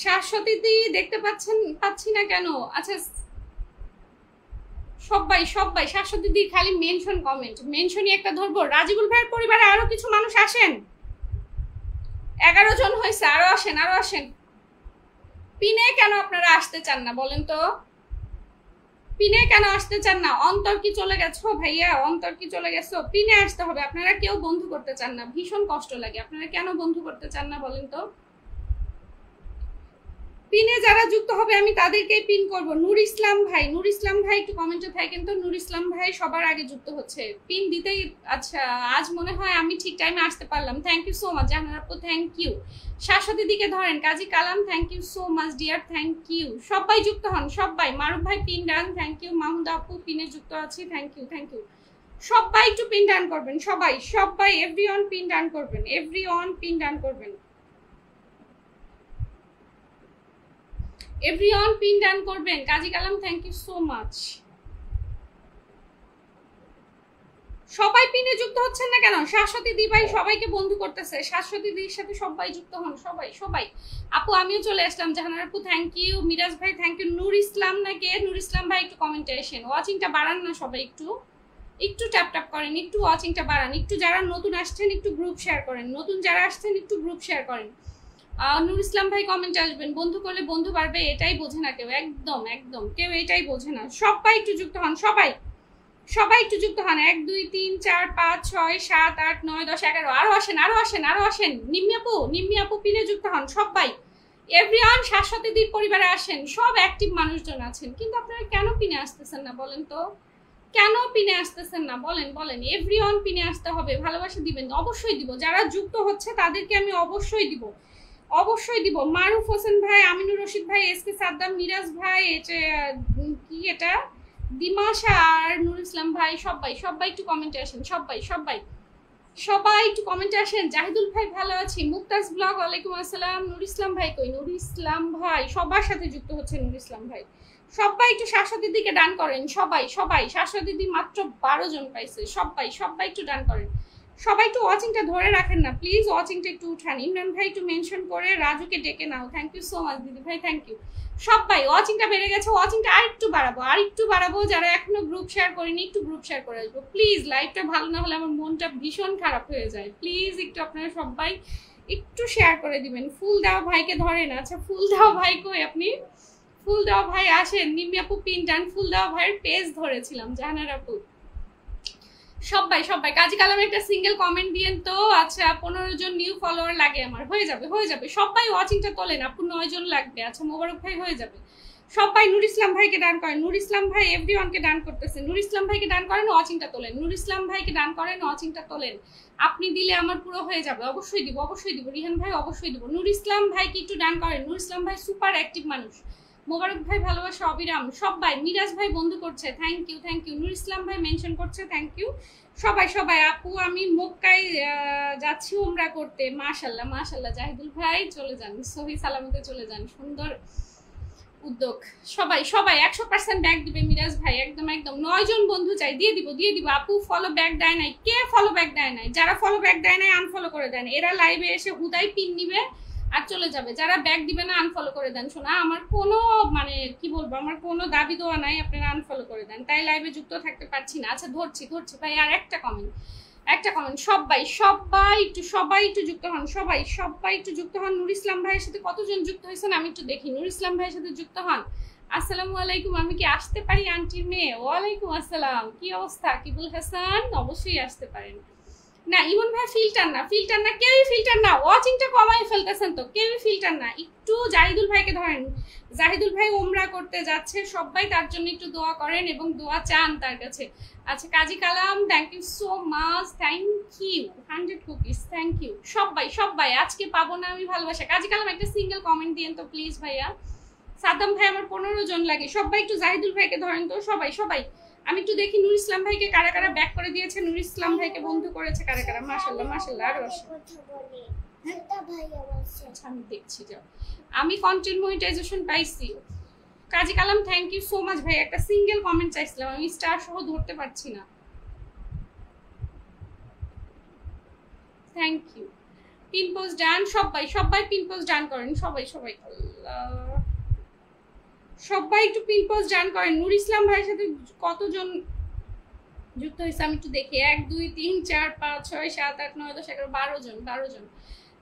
S1: শাশ্বতী দি দেখতে পাচ্ছি না কেন? আচ্ছা সবাই সবাই শাশ্বতী দি খালি মেনশন কমেন্ট, মেনশনই একটা ধরবো। রাজিবুল ভাইয়ের পরিবারে আরো কিছু মানুষ আসেন, 11 জন হয়েছে, আরো আসেন, আরো আসেন। পিনে কেন আপনারা আসতে চান না বলেন তো? পিনে কেন আসতে চান না? অন্তর কি চলে গেছো ভাইয়া? অন্তর কি চলে গেছো? পিনে আসতে হবে। আপনারা কেউ বন্ধু করতে চান না, ভীষণ কষ্ট লাগে। আপনারা কেন বন্ধু করতে চান না বলেন তো? পিনে যারা যুক্ত হবে আমি তাদেরকেই পিন করব। নূর ইসলাম ভাই, নূর ইসলাম ভাই একটু কমেন্টে থাকেন তো। নূর ইসলাম ভাই সবার আগে যুক্ত হচ্ছে, পিন দিতেই। আচ্ছা, আজ মনে হয় আমি ঠিক টাইমে আসতে পারলাম। Thank you so much Jahanar আপু, থ্যাংক ইউ। শাশ্বতী দিকে ধরেন, Kazi Kalam, thank you so much dear, thank you. সবাই যুক্ত হন, সবাই। মারুফ ভাই pin done, thank you. Mahmuda আপু পিনে যুক্ত আছি, থ্যাংক ইউ, থ্যাংক ইউ। সবাই একটু পিন ডান করবেন, সবাই সবাই। এভরিওয়ান পিন ডান করবেন, এভরিওয়ান পিন ডান করবেন, এভরিওয়ান পিন ডান করবেন। কাজী Kalam, thank you so much. সবাই পিনে যুক্ত হচ্ছেন না কেন? শাশ্বতী দি ভাই সবাইকে বন্ধু করতেছে, শাশ্বতী দির সাথে সবাই যুক্ত হন, সবাই সবাই। আপু আমিও চলে আসলাম। জাহানার আপু থ্যাংক ইউ। মিরাজ ভাই থ্যাংক ইউ। নূর ইসলাম না কে? নূর ইসলাম ভাই একটু কমেন্টে আসেন। ওয়াচিংটা বাড়ান না সবাই, একটু একটু ট্যাপ ট্যাপ করেন, একটু ওয়াচিংটা বাড়ান। একটু যারা নতুন আসছেন একটু গ্রুপ শেয়ার করেন, নতুন যারা আসছেন একটু গ্রুপ শেয়ার করেন। নূর ইসলাম ভাই কমেন্টে আসবেন। বন্ধু করলে বন্ধু বাড়বে, এটাই বোঝে না কেউ, একদম একদম কেউ এটাই বোঝে না। সবাই একটু যুক্ত হন, সবাই সবাই একটু যুক্ত হন। 1 2 3 4 5 6 7 8 9 10 11, আরো আসেন, আরো আসেন, আরো আসেন। নিম্মি আপু পিনে যুক্ত হন, সবাই। এভরিওয়ান শাশ্বতীদির পরিবারে আসেন, সব অ্যাক্টিভ মানুষজন আছেন, কিন্তু আপনারা কেন পিনে আসতেছেন না বলেন তো? কেন পিনে আসতেছেন না বলেন? বলেন। এভরিওয়ান পিনে আসতে হবে, ভালোবাসা দিবেন, অবশ্যই দিব। যারা যুক্ত হচ্ছে তাদেরকে আমি অবশ্যই দিব, অবশ্যই দিব। মারুফ হোসেন ভাই, আমিনুর রশিদ ভাই, এসকে সাদ্দাম, মিরাজ ভাই, কি এটা দিমাশা আর নূর ইসলাম ভাই, সবাই সবাই একটু কমেন্টে আসেন, সবাই সবাই সবাই একটু কমেন্টে আসেন। জাহিদুল ভাই ভালো আছি। মুক্তাজ ব্লগ, ওয়ালাইকুম আসসালাম। নূর ইসলাম ভাই কই? নূর ইসলাম ভাই সবার সাথে যুক্ত হচ্ছে। নূর ইসলাম ভাই সবাই একটু শাশ্বতীর দিকে ডান করেন, সবাই সবাই। শাশ্বতী মাত্র 12 জন পাইছে, সবাই সবাই একটু ডান করেন, সবাই একটু ওয়াচিংটা ধরে রাখেন না প্লিজ, ওয়াচিংটা একটু উঠান। ইমরান ভাই একটু মেনশন করে রাজুকে ডেকে নাও, থ্যাংক ইউ সো মাচ দিদি ভাই, থ্যাংক ইউ। সবাই ওয়াচিংটা বেড়ে গেছে, ওয়াচিংটা আরেকটু বাড়াবো, আরেকটু বাড়াবো। যারা এখনো গ্রুপ শেয়ার করেনি একটু গ্রুপ শেয়ার করে আসবো প্লিজ। লাইভটা ভালো না হলে আমার মনটা ভীষণ খারাপ হয়ে যায়, প্লিজ একটু আপনারা সবাই একটু শেয়ার করে দিবেন। ফুল দেওয়া ভাইকে ধরেন। আচ্ছা ফুল দেওয়া ভাই কই আপনি? ফুল দেওয়া ভাই আসেন। নিম্মি আপু পিন টান। ফুল দেওয়া ভাইয়ের পেজ ধরেছিলাম, জাহানার আপু। সবাই সবাই। কাজী কালামে একটা সিঙ্গেল কমেন্ট দিয়েন তো। আচ্ছা 15 জন নিউ ফলোয়ার লাগে আমার, হয়ে যাবে হয়ে যাবে। সবাই ওয়াচিংটা তোলেন, আপু 9 জন লাগবে। আচ্ছা মোবারক ভাই হয়ে যাবে। সবাই নূর ইসলাম ভাইকে ডান করেন, নূর ইসলাম ভাই এভরিওয়ানকে ডান করতেছে। নূর ইসলাম ভাইকে ডান করেন, ওয়াচিংটা তোলেন। নূর ইসলাম ভাইকে ডান করেন, ওয়াচিংটা তোলেন। আপনি দিলে আমার পুরো হয়ে যাবে, অবশ্যই দিব, অবশ্যই দিব। রিহান ভাই অবশ্যই দিব। নূর ইসলাম ভাইকে একটু ডান করেন। নূর ইসলাম ভাই সুপার অ্যাক্টিভ মানুষ। মোবারক ভাই ভালোবাসা অবিরাম। সবাই। মিরাজ ভাই বন্ধু করছে, থ্যাংক ইউ থ্যাংক ইউ। নূর ইসলাম ভাই মেনশন করছে, থ্যাংক ইউ। সবাই সবাই। আপু আমি মক্কায় যাচ্ছি উমরা করতে। মাশাল্লাহ মাশাল্লাহ। জাহিদুল ভাই চলে যান, সহি সালামতে চলে যান, সুন্দর উদ্যোগ। সবাই সবাই 100% ব্যাক দিবে মিরাজ ভাই, একদম একদম। 9 জন বন্ধু চাই, দিয়ে দিব দিয়ে দিব। আপু ফলো ব্যাক দেয় নাই, কে ফলো ব্যাক দেয় নাই? যারা ফলো ব্যাক দেয় নাই আনফলো করে দেন। এরা লাইভে এসে হুদাই পিন নিবে আর চলে যাবে। যারা ব্যাক দিবে না আনফলো করে দেন। শোনা, আমার কোনো মানে কি বলবো, আমার কোনো দাবি দেওয়া নাই, আপনারা আনফলো করে দেন, তাই লাইভে যুক্ত থাকতে পারছি না। আচ্ছা ধরছি ধরছি ভাই, আর একটা কমেন্ট, একটা কমেন্ট। সবাই সবাই একটু যুক্ত হন, সবাই সবাই একটু যুক্ত হন। নূর ইসলাম ভাইয়ের সাথে কতজন যুক্ত হয়েছেন আমি একটু দেখি। নূর ইসলাম ভাইয়ের সাথে যুক্ত হন। আসসালামু আলাইকুম, আমি কি আসতে পারি আন্টির মেয়ে? ওয়ালাইকুম আসসালাম, কি অবস্থা আকিবুল হাসান? অবশ্যই আসতে পারেন। না ইমন ভাই ফিল্টার না, ফিল্টার না, কেউই ফিল্টার না। ওয়াচিংটা কমাই ফেলতেছেন তো, কেউই ফিল্টার না। একটু জাহিদুল ভাইকে ধরেন, জাহিদুল ভাই উমরা করতে যাচ্ছে, সবাই তার জন্য একটু দোয়া করেন এবং দোয়া চান তার কাছে। আচ্ছা Kazi Kalam, thank you so much, thank you 100 cookies, thank you. সবাই সবাই আজকে পাবো না আমি ভালোবাসা। কাজী কালাম একটা সিঙ্গেল কমেন্ট দিয়েন তো প্লিজ ভাইয়া। সাদ্দাম ভাই আমার 15 জন লাগে, সবাই একটু জাহিদুল ভাইকে ধরেন তো, সবাই সবাই। আমি একটু দেখি নুর ইসলাম ভাইকে কারা কারা ব্যাক করে দিয়েছে, নুর ইসলাম ভাইকে বন্ধু করেছে কারা কারা। মাশাআল্লাহ মাশাআল্লাহ, আরো আসে। আমি দেখছি, যাও আমি কন্টেন্ট মনিটাইজেশন পাইছি। কাজী Kalam thank you so much ভাই, একটা সিঙ্গেল কমেন্ট চাইছিলাম, আমি স্টার সহ ধরতে পারছি না। Thank you. Pin post done, সবাই সবাই পিন পোস্ট ডান করেন, সবাই সবাই। আল্লাহ, সবাই একটু পিন পোস্ট ডান করেন। নুর ইসলাম ভাইয়ের সাথে কতজন যুক্ত হয়েছে আমি একটু দেখি। 1 2 3 4 5 6 7 8 9 10 11 12 জন, 12 জন।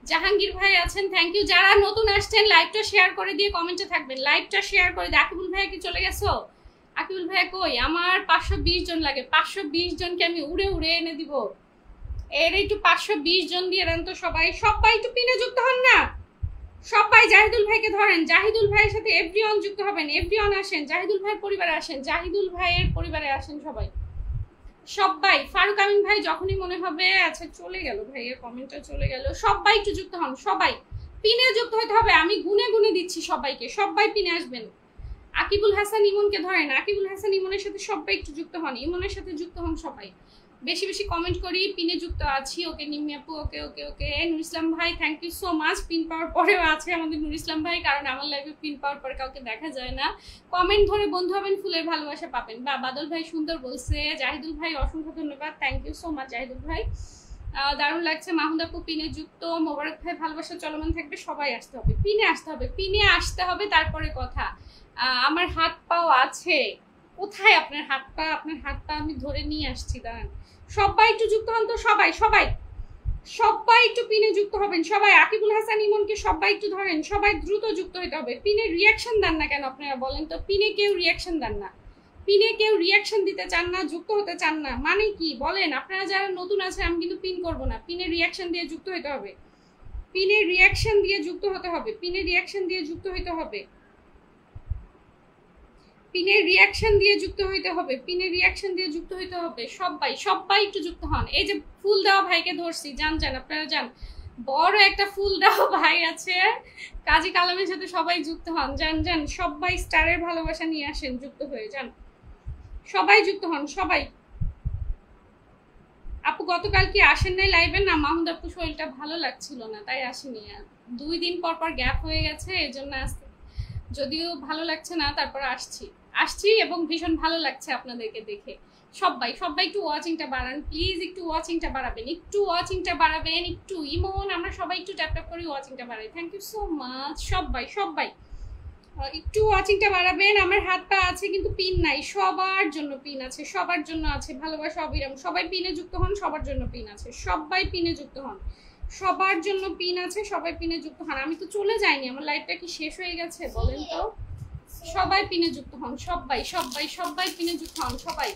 S1: জাহাঙ্গীর ভাই আছেন, থ্যাংক ইউ। যারা নতুন আসছেন লাইভটা শেয়ার করে দিয়ে কমেন্টে থাকবেন, লাইভটা শেয়ার করে দিয়ে। আকিবুল ভাইয়া কি চলে গেছো? আকিবুল ভাইয়া কই? আমার 520 জন লাগে, 520 জনকে আমি উড়ে উড়ে এনে দিব। এর একটু 520 জন দিয়ে দেন তো সবাই, সবাই একটু পিনে যুক্ত হন না সবাই। জাহিদুল ভাইকে ধরেন, জাহিদুল ভাইয়ের সাথে এভরিওয়ান যুক্ত হবেন, এভরিওয়ান আসেন, জাহিদুল ভাইয়ের পরিবারে আসেন, জাহিদুল ভাইয়ের পরিবারে আসেন সবাই সবাই। ফারুক আমিন ভাই যখনই মনে হবে। আচ্ছা চলে গেল ভাইয়ের কমেন্টটা, চলে গেল। সবাই একটু যুক্ত হন, সবাই পিনে যুক্ত হতে হবে, আমি গুনে গুনে দিচ্ছি সবাইকে, সবাই পিনে আসবেন। আকিবুল হাসান ইমনকে ধরেন, আকিবুল হাসান ইমনের সাথে সবাই একটু যুক্ত হন, ইমনের সাথে যুক্ত হন সবাই। বেশি বেশি কমেন্ট করি, পিনে যুক্ত আছি। ওকে নিম্মি আপু, ওকে ওকে ওকে। নুর ইসলাম ভাই thank you so much. Pin পাওয়ার পরেও আছে আমাদের নুর ইসলাম ভাই, কারণ আমার লাইফে পিন পাওয়ার পরে কাউকে দেখা যায় না। কমেন্ট ধরে বন্ধু হবেন, ফুলের ভালোবাসা পাবেন। বা বাদল ভাই সুন্দর বলছে। জাহিদুল ভাই অসংখ্য ধন্যবাদ, thank you so much Jahidul ভাই, দারুণ লাগছে। মাহমুদ আপু পিনে যুক্ত। মোবারক ভাই ভালোবাসা চলমান থাকবে, সবাই আসতে হবে, পিনে আসতে হবে, পিনে আসতে হবে। তারপরে কথা, আমার হাত পাও আছে। কোথায় আপনার হাত পা? আপনার হাত পা আমি ধরে নিয়ে আসছি, দাঁড়ান। সবাই একটু যুক্ত হন তো, সবাই সবাই সবাই একটু পিনে যুক্ত হবেন সবাই। আকিবুল হাসান ইমনকে সবাই একটু ধরেন, সবাই দ্রুত যুক্ত হতে হবে। পিনে রিয়াকশন দেন না কেন আপনারা বলেন তো? পিনে কেউ রিয়াকশন দেন না, পিনে কেউ রিয়াকশন দিতে চান না, যুক্ত হতে চান না, মানে কি বলেন? আপনারা যারা নতুন আছেন, আমি কিন্তু পিন করব না, পিনে রিয়াকশন দিয়ে যুক্ত হতে হবে, পিনে রিয়াকশন দিয়ে যুক্ত হতে হবে, পিনে রিয়াকশন দিয়ে যুক্ত হতে হবে, পিনের রিয়াকশন দিয়ে যুক্ত হইতে হবে, পিনের রিয়াকশন দিয়ে যুক্ত হইতে হবে। সবাই সবাই একটু যুক্ত হন। এই যে ফুল দেওয়া ভাইকে ধরছি, যান যান আপনারা যান। বড় একটা ফুল দেওয়া ভাই আছে, কাজী কালামের সাথে সবাই যুক্ত হন, যান যান। সবাই স্টারের ভালোবাসা নিয়ে আসেন, যুক্ত হয়ে যান, সবাই যুক্ত হন সবাই। আপু গতকাল কি আসেন নাই লাইভে? না, মাহমুদ আপু শরীরটা ভালো লাগছিল না, তাই আসেনি। 2 দিন পর পর গ্যাপ হয়ে গেছে, এই জন্য আসতে, যদিও ভালো লাগছে না, তারপর আসছি এবং ভীষণ ভালো লাগছে আপনাদেরকে দেখে। সবাই সবাই একটু ওয়াচিংটা বাড়ান প্লিজ, একটু ওয়াচিংটা বাড়াবেন, একটু ওয়াচিংটা বাড়াবেন, একটু। ইমন আমরা সবাই একটু ট্যাপ ট্যাপ করে ওয়াচিংটা বাড়াই, থ্যাংক ইউ সো মাচ। সবাই সবাই একটু ওয়াচিংটা বাড়াবেন। আমার হাত পা আছে কিন্তু পিন নাই, সবার জন্য পিন আছে, সবার জন্য আছে ভালোবাসা অবিরাম। সবাই পিনে যুক্ত হন, সবার জন্য পিন আছে, সবাই পিনে যুক্ত হন, সবার জন্য পিন আছে, সবাই পিনে যুক্ত হন। আমি তো চলে যাইনি, আমার লাইফটা কি শেষ হয়ে গেছে বলেন তো? সবাই পিনে যুক্ত হন, সবাই সবাই সবাই পিনে যুক্ত হন, সবাই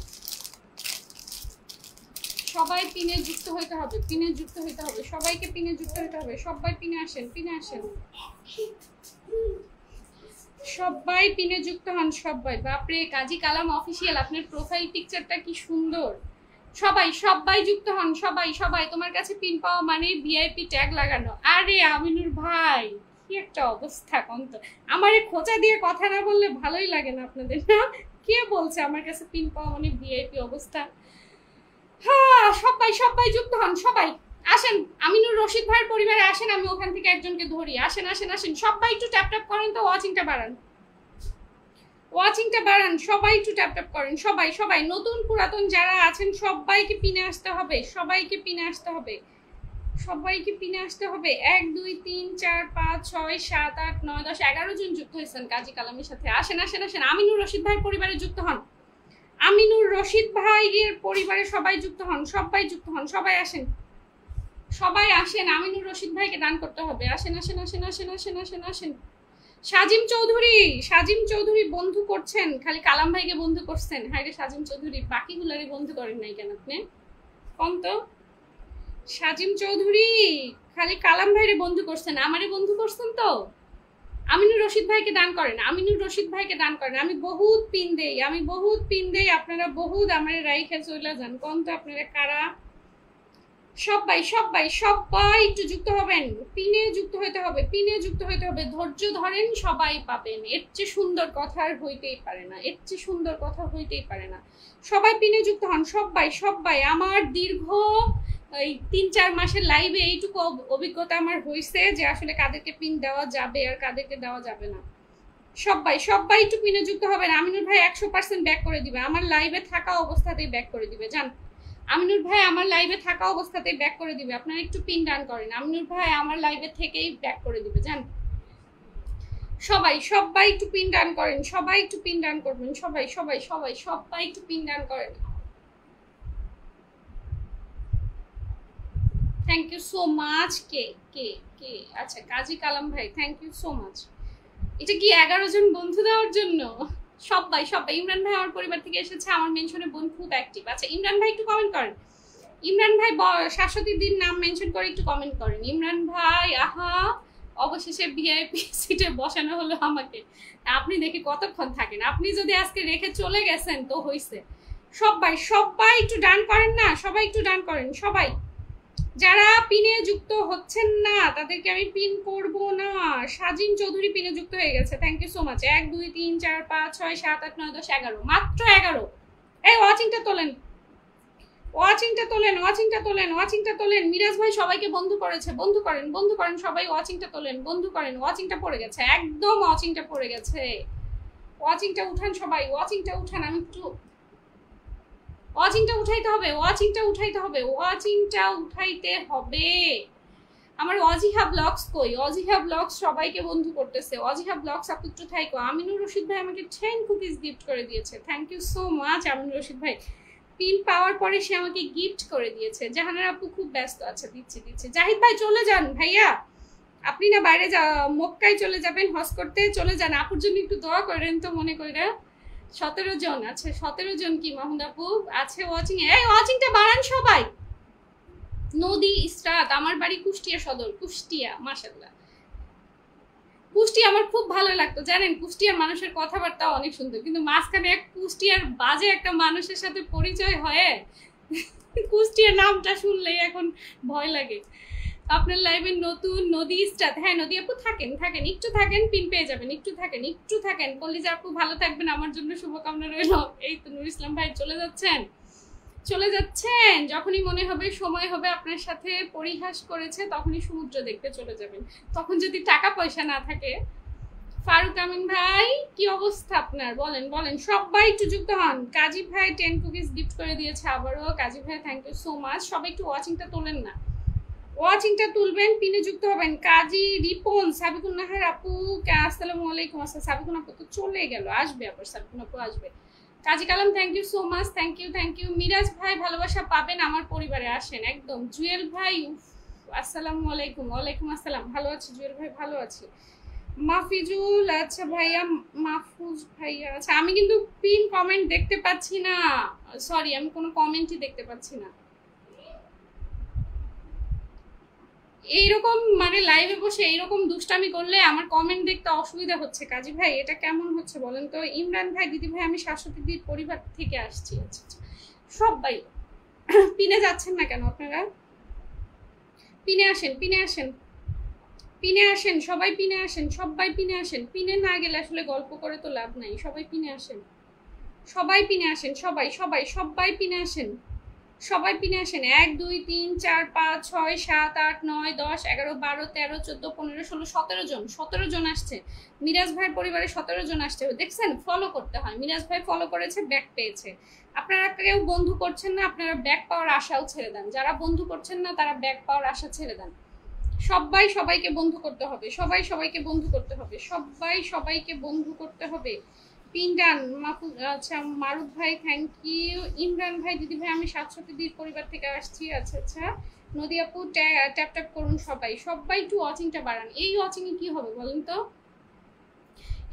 S1: সবাই পিনে যুক্ত হইতে হবে, পিনে যুক্ত হইতে হবে, সবাইকে পিনে যুক্ত হইতে হবে। সবাই পিনে আসেন, পিনে আসেন, সবাই পিনে যুক্ত হন সবাই। বাপরে কাজী কালাম অফিসিয়াল, আপনার প্রোফাইল পিকচারটা কি সুন্দর। সবাই সবাই যুক্ত হন, সবাই সবাই। তোমার কাছে পিন পাওয়া মানে ভিআইপি ট্যাগ লাগানো। আরে আমিনুর ভাই কি একটা অবস্থা কন্ত, আমারে খোঁচা দিয়ে কথা না বললে ভালোই লাগে না আপনাদের, না? কে বলছে আমার কাছে পিন পাওয়া মানে ভিআইপি অবস্থা? হ্যাঁ সবাই সবাই যুক্ত হন, সবাই আসেন। আমিনুর রশিদ ভাইয়ের পরিবারে আসেন, আমি ওখান থেকে একজনকে ধরি। আসেন আসেন আসেন, সবাই একটু ট্যাপ ট্যাপ করেন তো, ওয়াচিংটা বাড়ান, ওয়াচিংটা বাড়ান, সবাই একটু ট্যাপ ট্যাপ করেন। সবাই সবাই নতুন পুরাতন যারা আছেন সবাইকে পিনে আসতে হবে, সবাইকে পিনে আসতে হবে, সবাইকে পিনে আসতে হবে। 1 2 3 4 5 6 7 8 9 10 11 জন যুক্ত হয়েছেন কাজী কালামের সাথে। আসেন আসেন আসেন, আমিনুর রশিদ ভাইয়ের পরিবারে যুক্ত হন, আমিনুর রশিদ ভাইয়ের পরিবারে সবাই যুক্ত হন, সবাই যুক্ত হন, সবাই আসেন, সবাই আসেন। আমিনুর রশিদ ভাইকে দান করতে হবে। আসেন আসেন আসেন আসেন আসেন আসেন আসেন, সাজিম চৌধুরী বন্ধু করছেন, খালি কালাম ভাইকে বন্ধু করছেন। হায় রে সাজিম চৌধুরী, বাকিগুলারে বন্ধু করেন নাই কেন আপনি? কোন তো সাজিম চৌধুরী খালি কালাম ভাইরে বন্ধু করছেন, আমারে বন্ধু করছেন তো? আমিনুর রশিদ ভাইকে দান করেন, আমিনুর রশিদ ভাইকে দান করেন। আমি বহুত পিন দেই, আপনারা বহুত আমার রাইখে চলে যান। কোন তো আপনারা কারা? সবাই একটু যুক্ত হবেন, পিনে যুক্ত হইতে হবে, ধৈর্য ধরেন, সবাই পাবেন। এর চেয়ে সুন্দর কথা আর হইতেই পারে না, সবাই পিনে যুক্ত হন। সবাই আমার দীর্ঘ এই 3-4 মাসের লাইভে এইটুকু অভিজ্ঞতা আমার হয়েছে যে আসলে কাদেরকে পিন দেওয়া যাবে আর কাদেরকে দেওয়া যাবে না। সবাই একটু পিনে যুক্ত হবেন। আমিনুর ভাই 100% ব্যাক করে দিবে, আমার লাইভে থাকা অবস্থাতেই ব্যাক করে দিবে। জান আমিনুর ভাই আমার লাইভে থাকা অবস্থাতেই ব্যাক করে দিবে। আপনারা একটু পিন ডান করেন, আমিনুর ভাই আমার লাইভে থেকেই ব্যাক করে দিবে। জান সবাই একটু পিন ডান করেন, সবাই একটু পিন ডান করবেন, সবাই একটু পিন ডান করেন। Thank you so much. কে আচ্ছা কাজী কালাম ভাই, থ্যাংক ইউ সো মাচ। এটা কি 11 জন বন্ধু দেওয়ার জন্য? সবাই ইমরান ভাই আমার পরিবার থেকে এসেছে, আমার মেনশনে বোন খুব অ্যাক্টিভ। আচ্ছা ইমরান ভাই একটু কমেন্ট করেন, ইমরান ভাই শাশ্বতী দিন নাম মেনশন করে একটু কমেন্ট করেন। ইমরান ভাই আহা, অবশেষে ভিআইপি সিটে বসানো হলো আমাকে। আপনি দেখি কতক্ষণ থাকেন, আপনি যদি আজকে রেখে চলে গেছেন তো হইছে। সবাই একটু ডান করেন না, সবাই একটু ডান করেন। সবাই যারা পিনে যুক্ত হচ্ছেন না তাদেরকে আমি পিন করব না। সাজিম চৌধুরী পিনে যুক্ত হয়ে গেছে, থ্যাংক ইউ সো মাচ। 1 2 3 4 5 6 7 8 9 10 11, মাত্র 11। এই ওয়াচিংটা তোলেন। মিরাজ ভাই সবাইকে বন্ধু করেছে, বন্ধু করেন সবাই। ওয়াচিংটা তোলেন, বন্ধু করেন। ওয়াচিংটা পড়ে গেছে, একদম ওয়াচিংটা পড়ে গেছে। ওয়াচিংটা উঠান সবাই, ওয়াচিংটা উঠান। আমি একটু ওয়াচিংটা উঠাইতে হবে। আমার অজিহা ব্লগস কই? অজিহা ব্লগস সবাইকে বন্ধু করতেছে। অজিহা ব্লগস আপু একটু থাইকো। আমিনুর রশিদ ভাই আমাকে 10 কুকিজ গিফট করে দিয়েছে, thank you so much Aminur Rashid ভাই। পিন পাওয়ার পরে সে আমাকে গিফট করে দিয়েছে। জাহানার আপু খুব ব্যস্ত আছে, দিচ্ছি। জাহিদ ভাই চলে যান ভাইয়া, আপনি না বাইরে মক্কায় চলে যাবেন, হজ করতে চলে যান। আপুর জন্য একটু দোয়া করেন তো মনে কইরা। 17 জন আছে, 17 জন কি মাহমুদ আপু আছে ওয়াচিং এ? এই ওয়াচিংটা বাড়ান সবাই। নদী ইসরাত, আমার বাড়ি কুষ্টিয়া সদর, কুষ্টিয়া। মাশাআল্লাহ, কুষ্টিয়া আমার খুব ভালো লাগতো জানেন। কুষ্টিয়ার মানুষের কথাবার্তা অনেক সুন্দর, কিন্তু মাঝখানে এক কুষ্টিয়ার বাজে একটা মানুষের সাথে পরিচয় হয়ে কুষ্টিয়ার নামটা শুনলেই এখন ভয় লাগে। আপনার লাইভে নতুন নদী স্টার্ট। হ্যাঁ নদী আপু থাকেন, একটু থাকেন, পিন পেয়ে যাবেন। একটু থাকেন। কলিজা আপু ভালো থাকবেন, আমার জন্য শুভকামনা রইল। এই তো নুর ইসলাম ভাই চলে যাচ্ছেন। যখনই মনে হবে সময় হবে আপনার সাথে পরিহাস করেছে তখনই সমুদ্র দেখতে চলে যাবেন, তখন যদি টাকা পয়সা না থাকে। ফারুক আমিন ভাই কি অবস্থা আপনার? বলেন সবাই একটু যুক্ত হন। কাজী ভাই 10 কুকিজ গিফট করে দিয়েছে আবারও। কাজী ভাই থ্যাংক ইউ সো মাচ। সবাই একটু ওয়াচিংটা তোলেন না, ওয়াচিংটা তুলবেন, পিনে যুক্ত হবেন। কাজী রিপন, সাবিকুন নাহার আপু আসসালামু আলাইকুম। আসসালাম। সাবিকুন আপু তো চলে গেল, আসবে আবার। সাবিকুন আপু আসবে। Kazi Kalam thank you so much, thank you. Miraj ভাই ভালোবাসা পাবেন আমার পরিবারে, আসেন একদম। জুয়েল ভাই আসসালামু আলাইকুম। ওয়ালাইকুম আসসালাম। ভালো আছি জুয়েল ভাই, ভালো আছি। মাফিজুল, আচ্ছা ভাইয়া মাহফুজ ভাইয়া। আচ্ছা আমি কিন্তু পিন কমেন্ট দেখতে পাচ্ছি না, সরি আমি কোনো কমেন্টই দেখতে পাচ্ছি না। এইরকম মানে লাইভে বসে এইরকম দুষ্টামি করলে আমার কমেন্ট দেখতে অসুবিধা হচ্ছে। কাজী ভাই এটা কেমন হচ্ছে বলেন তো? ইমরান ভাই, দিদি ভাই আমি শাশ্বতীদির পরিবার থেকে আসছি। আচ্ছা সবাই পিনে যাচ্ছেন না কেন আপনারা? পিনে আসেন সবাই, পিনে আসেন। পিনে না গেলে আসলে গল্প করে তো লাভ নাই। সবাই পিনে আসেন, সবাই পিনে আসেন। 1 2 3 4 5 6 7 8 9 10 11 12 13 14 15 16 17 জন আসছে। মিরাজ ভাইয়ের পরিবারে 17 জন আসছে। দেখছেন, ফলো করতে হয়। মিরাজ ভাই ফলো করেছে, ব্যাক পেয়েছে। আপনারা কেউ বন্ধু করছেন না, আপনারা ব্যাক পাওয়ার আশাও ছেড়ে দেন। যারা বন্ধু করছেন না তারা ব্যাক পাওয়ার আশা ছেড়ে দেন। সবাইকে বন্ধু করতে হবে, সবাইকে বন্ধু করতে হবে। পিন্ডান মাহফুজ, আচ্ছা মারুফ ভাই থ্যাংক ইউ। ইমরান ভাই, দিদি ভাই আমি শাশ্বতীদির পরিবার থেকে আসছি। আচ্ছা নদী আপু ট্যাপ করুন সবাই একটু ওয়াচিংটা বাড়ান। এই ওয়াচিং এ কি হবে বলেন তো?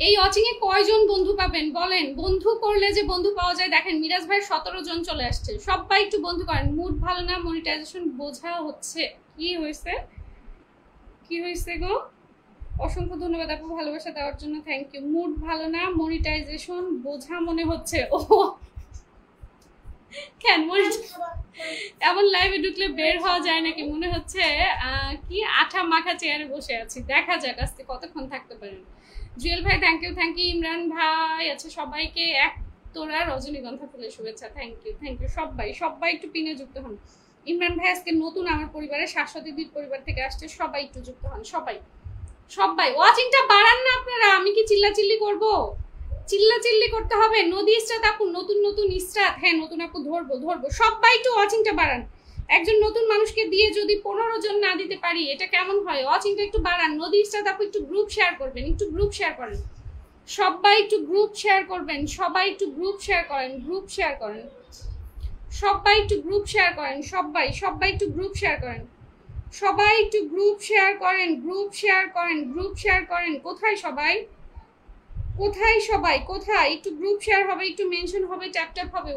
S1: এই ওয়াচিং এ কয়জন বন্ধু পাবেন বলেন? বন্ধু করলে যে বন্ধু পাওয়া যায়, দেখেন মিরাজ ভাই 17 জন চলে আসছে। সবাই একটু বন্ধু করেন। মুড ভালো না, মনিটাইজেশন বোঝা হচ্ছে। কি হয়েছে, কি হয়েছে গো? অসংখ্য ধন্যবাদ আপু ভালোবাসা দেওয়ার জন্য, থ্যাংক ইউ। মুড ভালো না, মনিটাইজেশন বোঝা মনে হচ্ছে। ও কেন এমন লাইভে ঢুকলে বের হওয়া যায় নাকি? মনে হচ্ছে কি আঠা মাখা চেয়ারে বসে আছি। দেখা যাক আজকে কতক্ষণ থাকতে পারেন। জুয়েল ভাই thank you, thank you. Imran ভাই আছে, সবাইকে এক তোরা রজনীগন্ধা ফুলের শুভেচ্ছা, থ্যাংক ইউ, থ্যাংক ইউ। সবাই সবাই একটু পিনে যুক্ত হন। ইমরান ভাই আজকে নতুন আমার পরিবারে, শাশ্বতীদির পরিবার থেকে আসছে, সবাই একটু যুক্ত হন। সবাই সবাই ওয়াচিংটা বাড়ান না আপনারা। আমি কি চিল্লাচিল্লি করব? চিল্লাচিল্লি করতে হবে? নদী ইস্টাত আপু, নতুন নতুন ইস্টাত, হ্যাঁ নতুন আপু, ধরবো ধরবো। সবাই একটু ওয়াচিংটা বাড়ান। একজন নতুন মানুষকে দিয়ে যদি 15 জন না দিতে পারি এটা কেমন হয়? ওয়াচিংটা একটু বাড়ান। নদী ইস্টাত আপু একটু গ্রুপ শেয়ার করবেন, একটু গ্রুপ শেয়ার করেন। সবাই একটু গ্রুপ শেয়ার করবেন, সবাই একটু গ্রুপ শেয়ার করেন, গ্রুপ শেয়ার করেন। সবাই একটু গ্রুপ শেয়ার করেন, সবাই সবাই একটু গ্রুপ শেয়ার করেন। সবাই একটু গ্রুপ শেয়ার করেন, গ্রুপ শেয়ার করেন, গ্রুপ শেয়ার করেন। কোথায় সবাই, কোথায় সবাই, কোথায়? একটু গ্রুপ শেয়ার হবে, একটু মেনশন হবে, ট্যাপ ট্যাপ হবে।